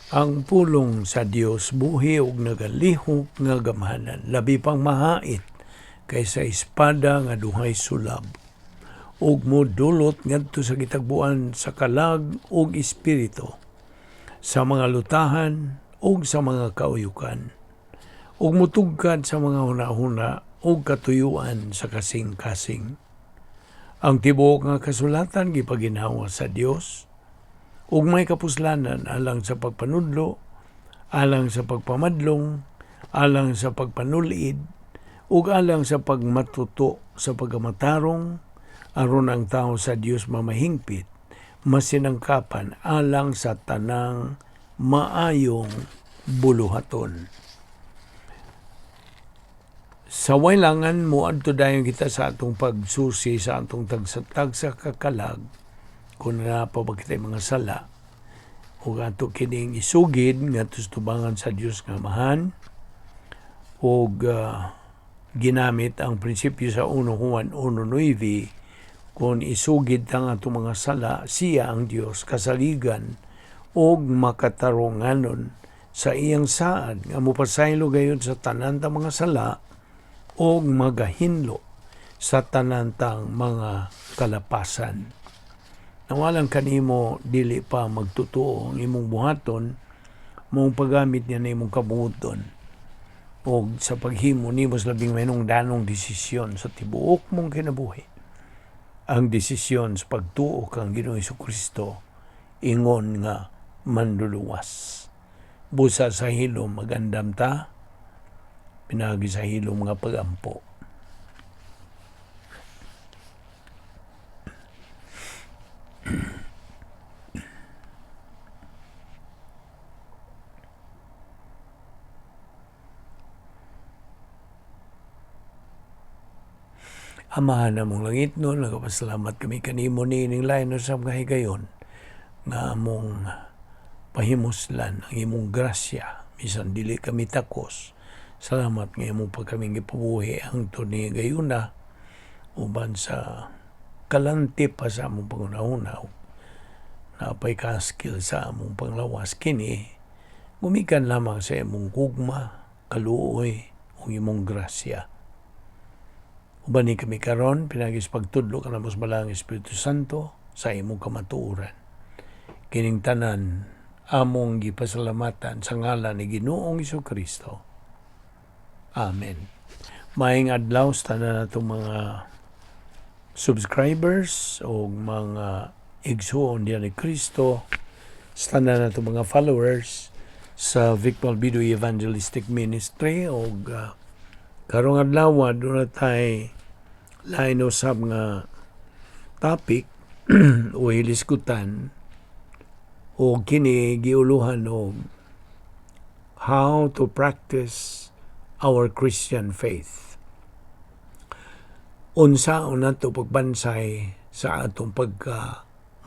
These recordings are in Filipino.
Ang pulong sa Dios buhi ug nagalihok nga gamhanan, labi pang mahait kaysa espada nga duhay sulab, ug modulot ngadto sa gitagbuan sa kalag ug espiritu, sa mga lutahan ug sa mga kauyukan, ug mutugkad sa mga hunahuna ug katuyuan sa kasing-kasing. Ang tibuok nga kasulatan gipaginhawa sa Dios, ug may kapuslanan alang sa pagpanudlo, alang sa pagpamadlong, alang sa pagpanulid, ug alang sa pagmatuto sa pagamatarong, aron ang tao sa Dios mamahingpit, masinangkapan alang sa tanang maayong buluhaton. Sa waylangan moadto dayon kita sa atong pagsusi sa atong tagsa kakalag, kung pa ba kita'y mga sala, o ato kining isugid nga tustubangan sa Dios nga amahan, o ginamit ang prinsipyo sa 1 Juan 1:9, kung isugid tang ato mga sala, siya ang Dios kasaligan o makatarunganon sa iyang saad nga mopasaylo gayon sa tanan tang mga sala o magahinlo sa tanan tang mga kalapasan. Nawalang kanimo dili pa magtutuo ang imong buhaton, mong paggamit niya na imong kabuoton o sa paghimo nimo sa labing danong desisyon sa tibuok mong kinabuhi. Ang desisyon sa pagtuo kang Ginoong Hesukristo ingon nga manluluwas. Busa sa hilom magandam ta, pinagi sa hilom nga pagampo. Amahan na mong langit no, nagapasalamat kami kanimo ni ining lain no sa mga higayon nga among pahimuslan ang imong grasya, bisan dili kami takos. Salamat nga imong pagkaming gipabuhi ang ni gayuna uban sa kalantip pa sa among pangunahunaw, napay kaskil sa among panglawas kini, gumikan lamang sa imong gugma, kaluoy ug imong grasya. Uban ni kami karon pinagis pagtudlo ka namos balang Espiritu Santo sa imong kamatuoran. Kining tanan among gipasalamatan sa ngalan ni Ginoong Hesukristo. Amen. Maayong adlaw sa tanan natong mga subscribers o mga igsuon diyan ni Kristo, sa tanan natong mga followers sa Vic Balbido Evangelistic Ministry, o karong adlaw doon na tayo lain usab nga topic o hilisgutan o kini giuluhan og how to practice our Christian faith. Unsaon nato pagbansay sa atong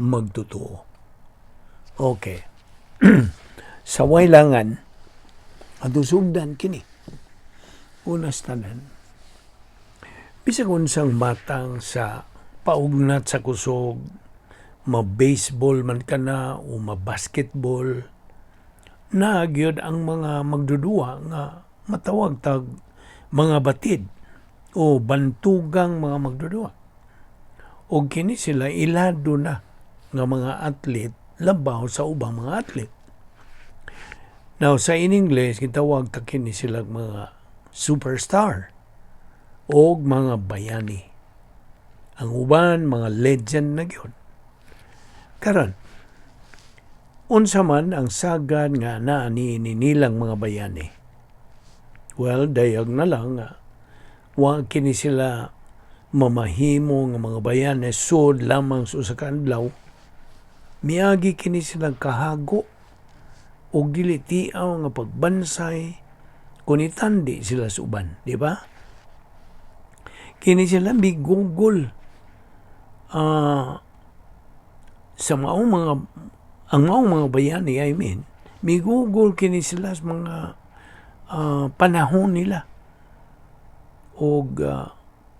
magtutuo. Okay. Sa waylangan atong sugdan kini. Unas tanan, bisag unsang matang sa paugnat sa kusog, ma-baseball man ka na o ma-basketball, nagyod ang mga magdudua nga matawag tag mga batid o bantugang mga magdudua. O kini sila ilado na nga mga atlet labaw sa ubang mga atlet. Now sa in English gitawag ta kini sila mga superstar o mga bayani. Ang uban mga legend na gyud. Karon, unsa man ang sagad nga naa ni nilang mga bayani? Well, dayag na lang nga wa kini sila mamahimo nga mga bayani sud lamang sa usa ka adlaw. Miagi kini silang kahago o gilitiaw nga pagbansay kung itandi sila sa uban, di ba? Kini sila bigugol sa maong mga bayani, migugol kini sila sa mga panahon nila. O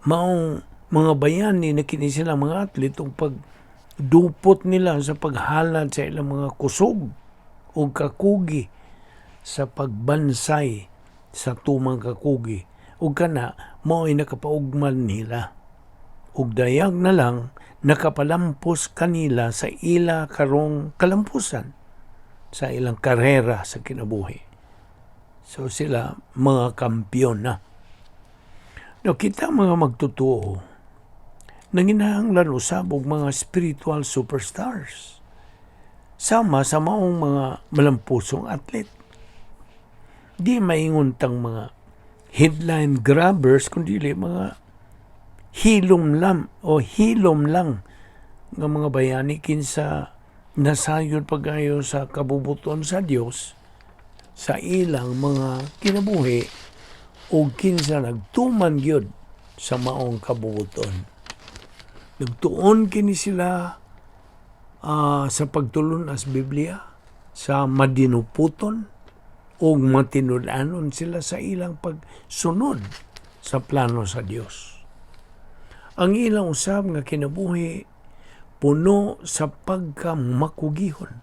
maong mga bayani na kini sila mga atlet o pagdupot nila sa paghalad sa ilang mga kusog ug kakugi sa pagbansay sa tumang kakugi. Ug kana mao'y nakapaugman nila. Ug dayag na lang nakapalampos kanila sa ila karong kalampusan sa ilang karera sa kinabuhi. So sila mga kampiyon na. No, kita mga magtutuo, nanginahanglan usab og mga spiritual superstars. Sama sa maong mga malampusong atlet. Di maingon tang mga headline grabbers, kundi mga hilom lang ng mga bayani kinsa nasayod pagayo sa kabubuton sa Dios sa ilang mga kinabuhi o kinsa nagtuman gyud sa maong kabubuton. Nagtuon kini sila sa pagtulon as Biblia, sa madinuputon o matinud-anon sila sa ilang pagsunod sa plano sa Dios. Ang ilang usab nga kinabuhi puno sa pagkamakugihon.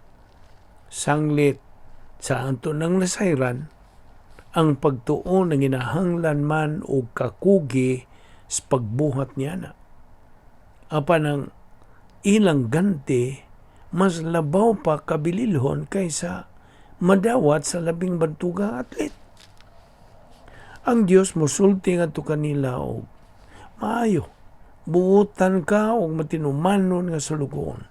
Sanglit sa anto ng nasayran, ang pagtuon ng ginahanglan man o kakugi sa pagbuhat niya na. Apan ang ilang ganti, mas labaw pa kabililhon kaysa madawat sa labing bantugang atlet. Ang Dios mosulti ngadto kanila og maayo. Buutan ka o matinumanon nga sulugoon.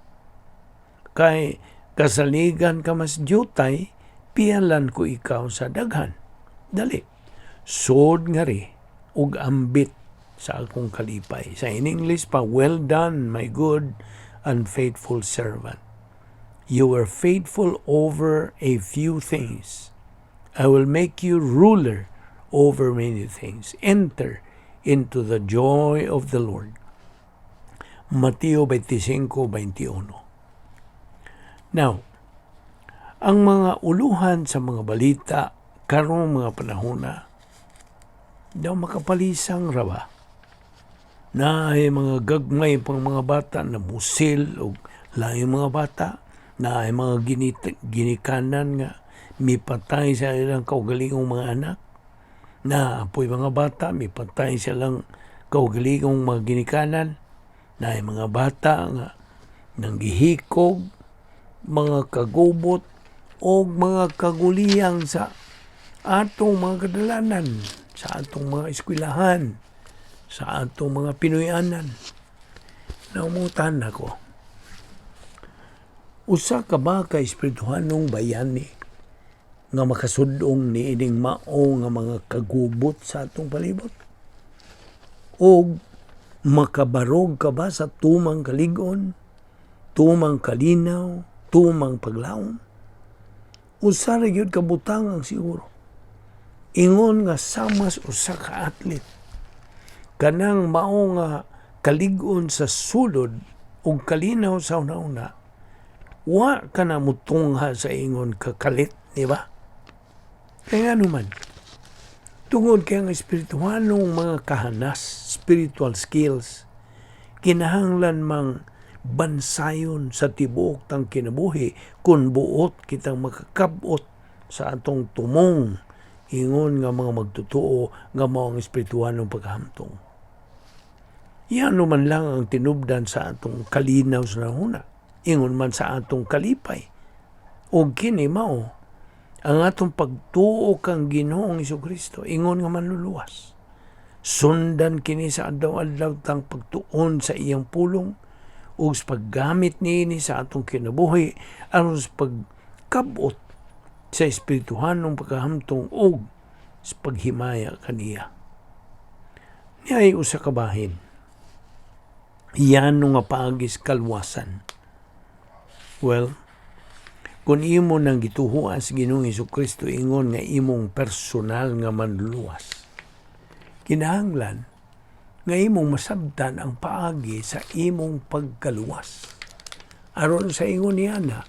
Kay kasaligan ka mas jutay, pialan ko ikaw sa daghan. Dali, sod nga ri ug ambit sa akong kalipay. Sa in English pa, well done, my good and faithful servant. You were faithful over a few things. I will make you ruler over many things. Enter into the joy of the Lord. Mateo 25:21. Now, ang mga uluhan sa mga balita karong mga panahon na daw makapalisang raba. Na ay mga gagmay pang mga bata na musil o laing mga bata na ay mga ginikanan nga mipatay sa ilang kaugalingong mga anak na apoy mga bata mipatay silang kaugalingong mga ginikanan na ay mga bata nga nanggihikog, mga kagubot o mga kaguliyang sa atong mga kadalanan, sa atong mga eskwelahan, sa atong mga Pinoyanan. Naumutan ako. Usa ka ba ka espirituhanong bayani nga makasudong ni ining mao nga mga kagubot sa atong palibot? O makabarog ka ba sa tumang kaligon, tumang kalinaw, tumang paglaom? Usa ra gyud kabutang ang siguro. Ingon nga samas usa ka atlet kanang mao nga kaligon sa sulod ug kalinaw sa una-una, wa ka na mutungha sa ingon kakalit, di ba? Kaya naman, tungod kay ang espirituhanong mga kahanas, spiritual skills, kinahanglan mang bansayon sa tibuok tang kinabuhi kung buot kitang makakabot sa atong tumong ingon nga mga magtutuo nga mao ang espirituhanong paghamtong. Yan man lang ang tinubdan sa atong kalinaw sa nahuna, ingon man sa atong kalipay. O kini mao ang atong pagtuo kang Ginoong Jesucristo, ingon nga manluluwas. Sundan kini sa adlaw-adlaw tang pagtuon sa iyang pulong ug sa paggamit niini sa atong kinabuhi aron sa pagkabot sa espirituhanong pagkahamtong ug sa paghimaya kaniya. Niyay usa ka bahin. Iyan nga paagis kalwasan. Well, kung imo nang gituhuan sa Ginoong Jesucristo ingon nga imong personal nga manluluwas, kinahanglan nga imong masabtan ang paagi sa imong pagkaluwas. Aron sa ingon niya na,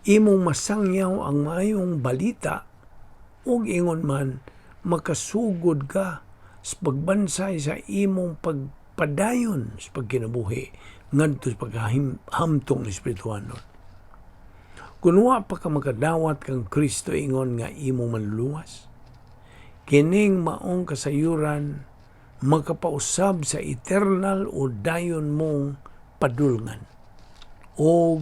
imong masangyaw ang maayong balita ug ingon man makasugod ka sa pagbansay sa imong pagpadayon sa pagkinabuhi ngadto sa paghamtong espirituhanon. Kung wa pa ka makadawat kang Kristo ingon nga imo manluwas, kining maong kasayuran makapausab sa eternal o dayon mong padulngan o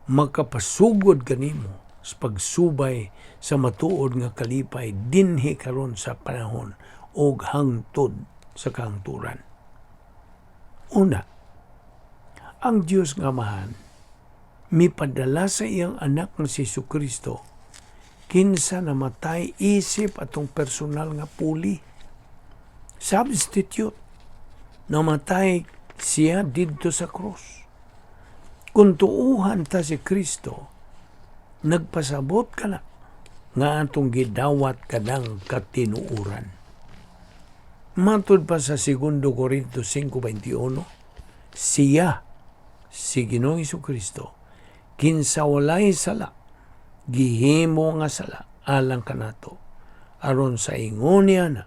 makapasugod kanimo sa pagsubay sa matuod nga kalipay dinhi karon sa panahon o hangtod sa kahangturan. Una, ang Diyos nga Amahan mipadala sa iyang anak nga si Jesucristo kinsa namatay isip atong personal nga puli. Substitute. Namatay siya didto sa krus. Kung tuuhan ta si Kristo, nagpasabot ka na nga atong gidawat kadang katinuuran. Matod pa sa 2 Corintios 5:21, siya, si Ginoong Jesucristo, kinsa walay sala, gihimo nga sala alang kanato, aron sa ingon niya na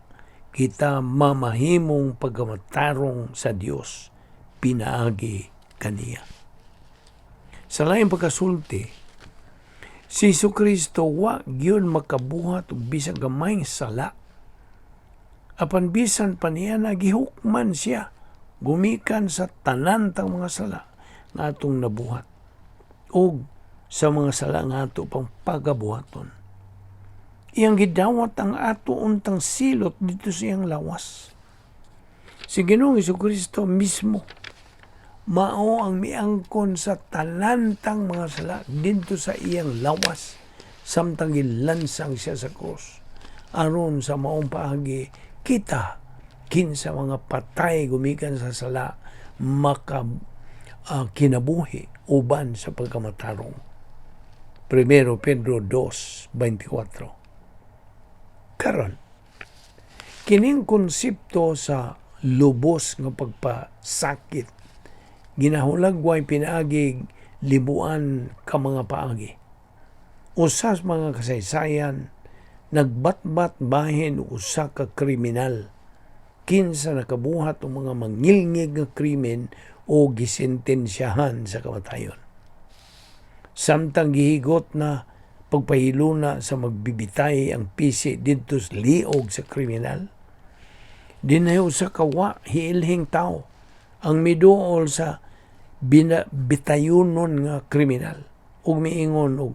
kita mamahimong pagkamatarong sa Dios pinaagi kaniya. Sa laing pagkasulti, si Jesucristo wa gyud makabuhat og bisan gamay sala. Apan bisan pa niya nagihukman siya gumikan sa tanan tang mga sala nga atong nabuhat o sa mga sala nga ato pang pagabuhaton. Iyang gidawat ang ato untang silot dito sa iyang lawas. Si Ginoong Jesucristo mismo mao ang miangkon sa talantang mga sala dito sa iyang lawas samtang gilansang siya sa krus. Aron sa maong paagi kita kinsa mga patay gumikan sa sala kinabuhi uban sa pagkamatarong. 1 Pedro 2:24. Karon, kining konsepto sa lubos nga pagpasakit ginahulagway pinaagi libuan ka mga paagi. Usas mga kasaysayan nagbatbat bahin usa ka kriminal kinsa nakabuhat og mga mangilngig nga krimen o gisentensyahan sa kamatayon. Samtang gihigot na pagpahiluna sa magbibitay ang pisi didto sa liog sa kriminal, dinay usa ka wa hiilhing tao ang miduol sa bitayunon nga kriminal ug miingon og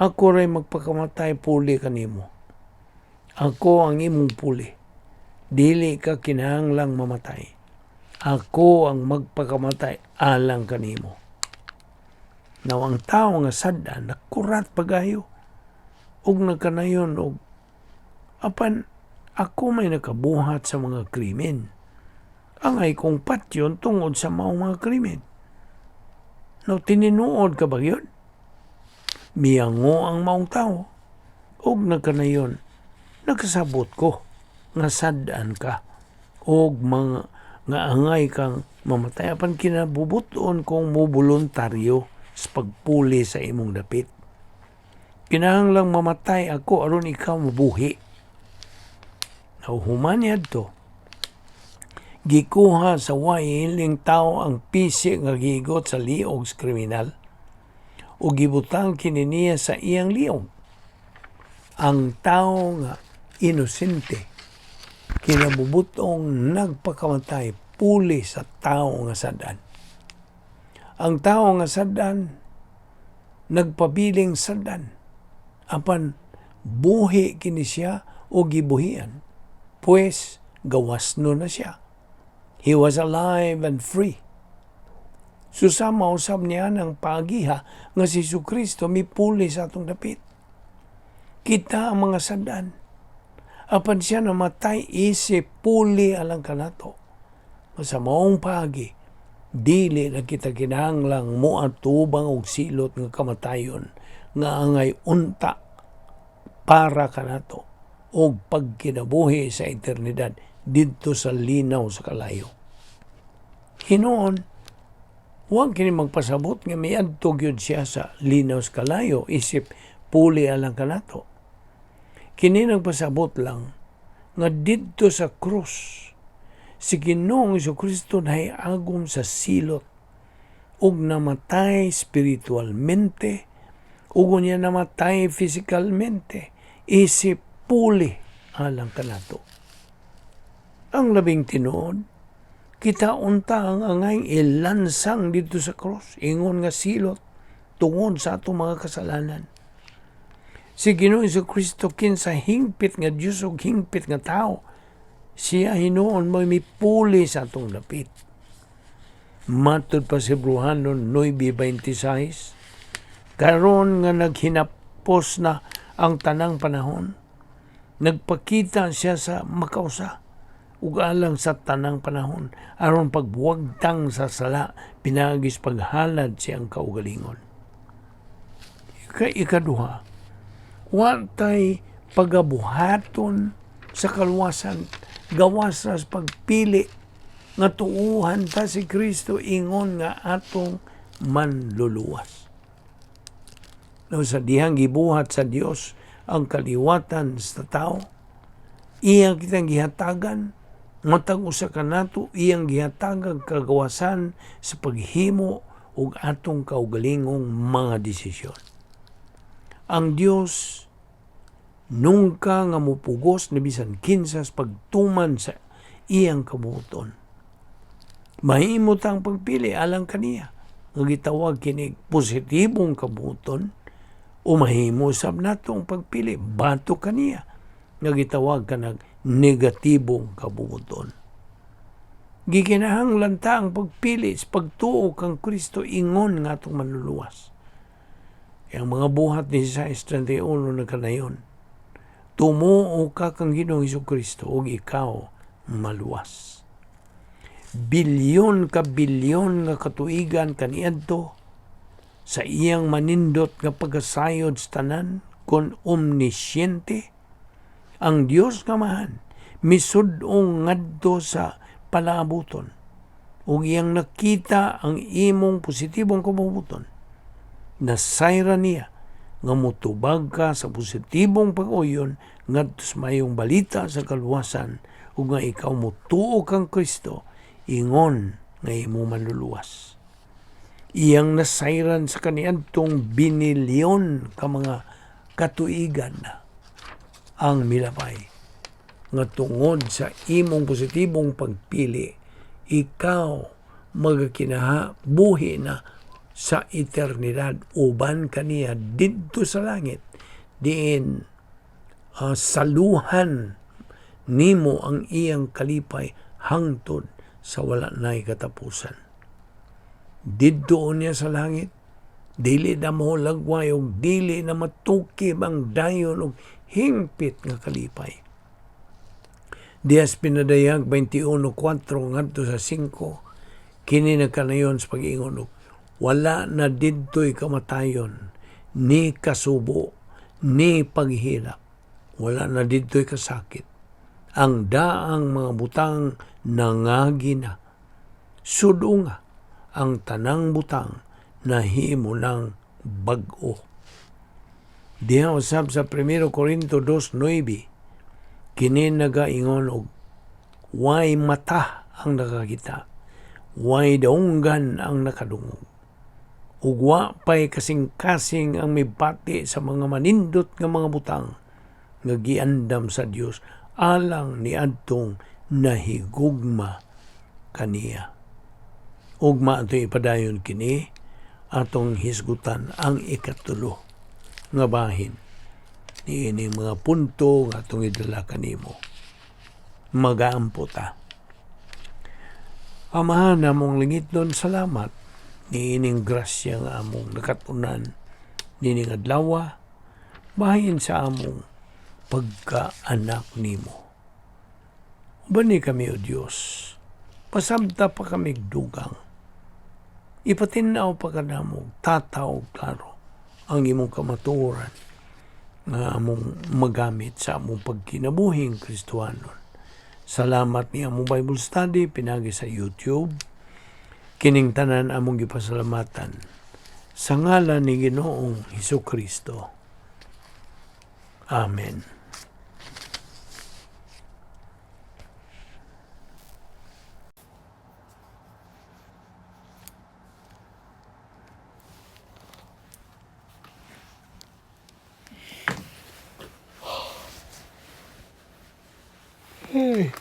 ako ray magpakamatay puli kanimo. Ako ang imong puli. Dili ka kinahanglang mamatay. Ako ang magpakamatay alang kanimo. Now, ang tao nga sada, nakurat pagayo. Og nagkanayon, og apan, ako may nakabuhat sa mga krimen. Angay kong patyon tungod sa mga krimen. Now, tininuod ka ba yun? Miyango ang maong tao. Og nagkanayon, nakasabot ko, nga sadaan ka. Og mga nga angay kang mamatay. Apan kinabubuton kong mo voluntaryo sa pagpuli sa imong dapit. Kinahanglang mamatay ako aron ikaw mabuhi. Nahuhuman yadto. Gikuha sa wahiling tao ang pisi nga gigot sa liog sa kriminal o gibutang kini niya sa iyang liog. Ang tao nga inosente kinabubutong nagpakamatay puli sa tao nga sadan. Ang tao nga sadan nagpabiling sadan apan buhi kini siya o gibuhian pues gawasno na siya. He was alive and free. Susama usab niya ng pagiha nga si Jesucristo mipuli sa atong dapit. Kita ang mga sadan. Apan siya namatay isip puli alang kanato. Sa maong pagi, dili na kita kinahanglang moatubang og silot nga kamatayon nga angay unta para kanato og pagkinabuhi sa eternidad didto sa linaw sa kalayo. Hinuon, huwag kini magpasabot nga miadto gyud siya sa linaw sa kalayo isip puli alang kanato. Kini nagpasabot lang nga didto sa krus si Ginoong Jesucristo nahiagom sa silot ug namatay spiritualmente, ug niya namatay physicalmente, isip puli alang kanato. Ang labing tinuod, kita unta ang angay ilansang dito sa cross, ingon nga silot, tungod sa atong mga kasalanan. Si Ginoong Jesucristo kinsa hingpit nga Dios ug hingpit nga tao, siya hinuon mo mipuli sa atong dapit. Matud pa si Hebrehanon 9:26, karon nga naghinapos na ang tanang panahon, nagpakita siya sa makausa ug alang sa tanang panahon aron pagbuwagtang sa sala pinagis paghalad siyang kaugalingon. Ikaduha, wa tay pagabuhaton sa kaluwasan gawas sa pagpili nga tuuhan ta si Kristo ingon nga atong manluluwas. No, sa dihang gibuhat sa Dios ang kaliwatan sa tao, iyang kitang gihatagan, matag usa ka nato iyang gihatagag kagawasan sa paghimo ug atong kaugalingong mga desisyon. Ang Dios nungka nga mupugos na bisan kinsas pagtuman sa iyang kabuton. Mahimo tang pagpili alang kaniya nga gitawag kini positibong kabuton, o mahimo sab natong pagpili bato kaniya nga gitawag kanang negatibong kabubuton. Gikinahanglan ta ang pagpili sa pagtuo kang Kristo ingon nga atong manluluwas. Ang mga buhat ni Isaias 31 na kanayon, tumuo ka kang Ginoong Jesucristo ug ikaw maluwas. Bilyon nga katuigan kaniadto sa iyang manindot nga pagasayod sa tanan kon omnisyente, ang Dios nga mahan misud-ong ngadto sa palabuton ug iyang nakita ang imong positibong kabubuton. Nasayra niya nga mutubag ka sa positibong pag-uyon ngadto sa mayong balita sa kaluwasan ug nga ikaw mutuo kang Kristo ingon nga imong manluluwas. Iyang nasayran sa kaniadtong binilyon ka mga katuigan na ang milapay nga tungod sa imong positibong pagpili, ikaw magakinaha buhi na sa eternidad uban kaniya didto sa langit, diin saluhan nimo ang iyang kalipay hangtod sa wala na'y katapusan. Didto niya sa langit, dili na mahulagway ug dili na matukib ang dayon ug hingpit nga kalipay. Dias pinadayag 21:4 ngadto sa 5, kini nagkanayon sa pag-ingon og wala na didto'y kamatayon, ni kasubo, ni paghilak, wala na didto'y kasakit. Ang daang mga butang nangagi na. Sudo nga ang tanang butang nahimo ng bag-o. Diha usab sa 1 Corinto 2:9, kini nagaingon og way mata ang nakakita, way daunggan ang nakadungog, ug wa pay kasing-kasing ang mibati sa mga manindot nga mga butang nga giandam sa Dios alang ni adtong nahigugma kaniya. Ugma ato ipadayon kini atong hisgutan ang ikatulo nga bahin niini mga punto nga atong idala kanimo. Magaampo ta. Amahan namong lingitlon, salamat niining grasya nga among nakatunan nining adlaw bahin sa among pagkaanak nimo. Bani kami o Diyos, pasabta pa kami dugang. Ipatinaw pa ka namong tataw klaro ang imong kamatuoran nga among magamit sa among pagkinabuhing Kristohanon. Salamat ni among Bible study pinagi sa YouTube. Kining tanan among gipasalamatan sa ngalan ni Ginoong Hesukristo. Amen. Ay.